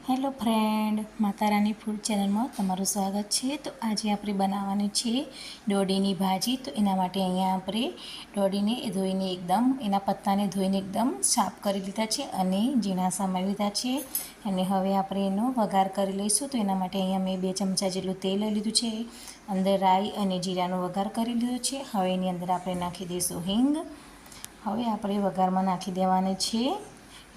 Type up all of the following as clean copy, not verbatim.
Hello friend, માતા રાની food ચેનલમાં તમારું સ્વાગત છે। તો આજે આપણે બનાવવાની છે દોડીની ભાજી। તો એના માટે અહીંયા આપણે દોડીને ધોઈને એકદમ એના પત્તાને ધોઈને એકદમ સાફ કરી લીધા છે અને ઝીણા સમારી લીધા છે। અને હવે આપણે એનો વઘાર કરી લઈશું। તો એના માટે અહીંયા મેં 2 ચમચા જેટલું તેલ લઈ લીધું છે, અંદર રાઈ અને જીરાનો વઘાર કરી લીધો છે। હવે એની અંદર આપણે નાખી દઈશું હિંગ। હવે આપણે વઘારમાં નાખી દેવાની છે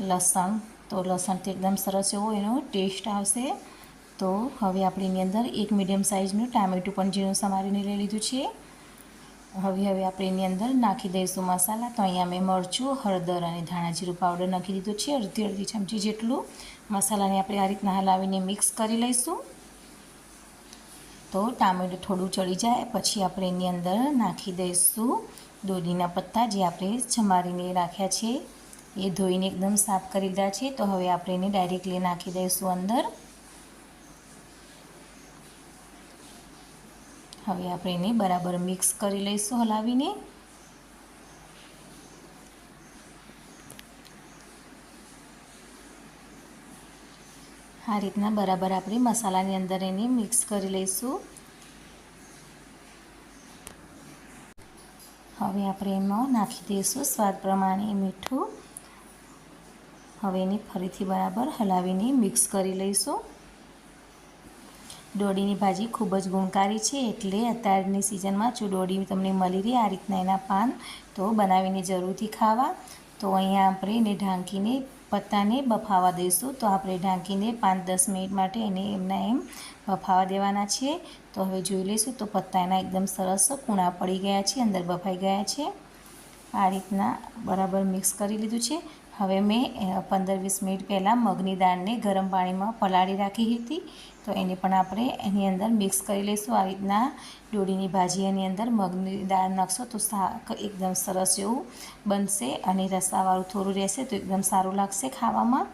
લસણ। તો લસણથી એકદમ સરસ એવો એનો ટેસ્ટ આવશે। તો હવે આપણે એની અંદર 1 મીડિયમ સાઇઝનું ટામેટું પણ ઝીણું સમારીને લઈ લીધું છે। હવે આપણે એની અંદર નાખી દઈશું મસાલા। તો અહીંયા મેં મરચું, હળદર અને ધાણા જીરું પાવડર નાખી દીધું છે, અડધી ચમચી જેટલું। મસાલાને આપણે આ રીતના હલાવીને મિક્સ કરી લઈશું। તો ટામેટું થોડું ચડી જાય પછી આપણે એની અંદર નાખી દઈશું દોડીના પત્તા જે આપણે સમારીને રાખ્યા છે, એ ધોઈને એકદમ સાફ કરી લીધા છે। તો હવે આપણે એને ડાયરેક્ટલી નાખી દઈશું અંદર। હવે આપણે એને બરાબર મિક્સ કરી લઈશું હલાવીને। આ રીતના બરાબર આપણે મસાલાની અંદર એને મિક્સ કરી લઈશું। હવે આપણે એમાં નાખી દઈશું સ્વાદ પ્રમાણે મીઠું। હવે એને ફરીથી બરાબર હલાવીને મિક્સ કરી લઈશું। દોડીની ભાજી ખૂબ જ ગુણકારી છે, એટલે અત્યારની સિઝનમાં જો દોડી તમને મળી રહી આ રીતના એના પાન, તો બનાવીને જરૂરથી ખાવા। તો અહીંયા આપણે એને ઢાંકીને પત્તાને બફાવા દઈશું। તો આપણે ઢાંકીને 5-10 મિનિટ માટે એને એમના એમ બફાવા દેવાના છે। તો હવે જોઈ લઈશું તો પત્તા એના એકદમ સરસ કૂણા પડી ગયા છે, અંદર બફાઈ ગયા છે। આ રીતના બરાબર મિક્સ કરી લીધું છે। હવે મેં 15-20 મિનિટ પહેલાં મગની દાળને ગરમ પાણીમાં પલાળી રાખી હતી, તો એને પણ આપણે એની અંદર મિક્સ કરી લઈશું। આ રીતના દોડીની ભાજીની અંદર મગની દાળ નાખશો તો શાક એકદમ સરસ એવું બનશે અને રસાવાળું થોડું રહેશે તો એકદમ સારું લાગશે ખાવામાં।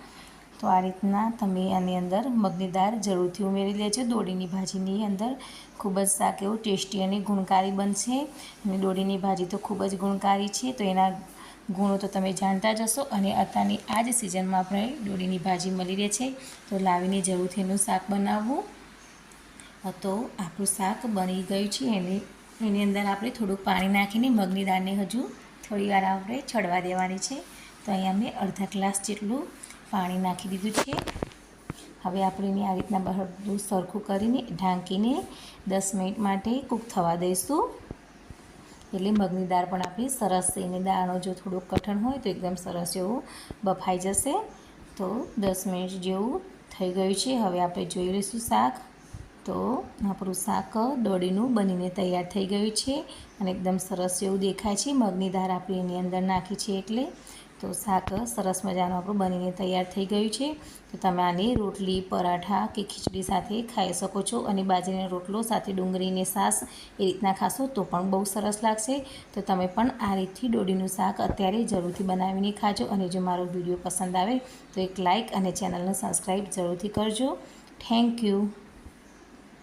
તો આ રીતના તમે આની અંદર મગની દાળ જરૂરથી ઉમેરી લેજો। દોડીની ભાજીની અંદર ખૂબ જ શાક એવું ટેસ્ટી અને ગુણકારી બનશે। અને દોડીની ભાજી તો ખૂબ જ ગુણકારી છે, તો એના ગુણો તો તમે જાણતા જ હશો। અને અત્યારની આ જ સિઝનમાં આપણે દોડીની ભાજી મળી રહે છે, તો લાવીને જરૂરથી એનું શાક બનાવવું। તો આપણું શાક બની ગયું છે। એની અંદર આપણે થોડુંક પાણી નાખીને મગની દાળને હજુ થોડી વાર આપણે ચડવા દેવાની છે। તો અહીંયા મેં અડધા ગ્લાસ જેટલું પાણી નાખી દીધું છે। હવે આપણે એને આ રીતના બધું સરખું કરીને ઢાંકીને 10 મિનિટ માટે કૂક થવા દઈશું। એટલે મગની દાળ પણ આપણી સરસ એને દાળનો જો થોડુંક કઠણ હોય તો એકદમ સરસ એવું બફાઈ જશે। તો 10 મિનિટ જેવું થઈ ગયું છે। હવે આપણે જોઈ લઈશું શાક। તો આપણું શાક દોડીનું બનીને તૈયાર થઈ ગયું છે અને એકદમ સરસ એવું દેખાય છે। મગની દાળ આપણે એની અંદર નાખી છે એટલે તો શાક સરસ મજાનું આપણું બનીને તૈયાર થઈ ગયું છે। તો તમે આને રોટલી, પરાઠા કે ખીચડી સાથે ખાઈ શકો છો, અને બાજરીનો રોટલો સાથે ડુંગળીને છાશ એ રીતના ખાશો તો પણ બહુ સરસ લાગશે। તો તમે પણ આ રીતથી દોડીનું શાક અત્યારે જરૂરથી બનાવીને ખાજો। અને જો મારો વિડીયો પસંદ આવે તો એક લાઇક અને ચેનલને સબસ્ક્રાઈબ જરૂરથી કરજો। Thank you.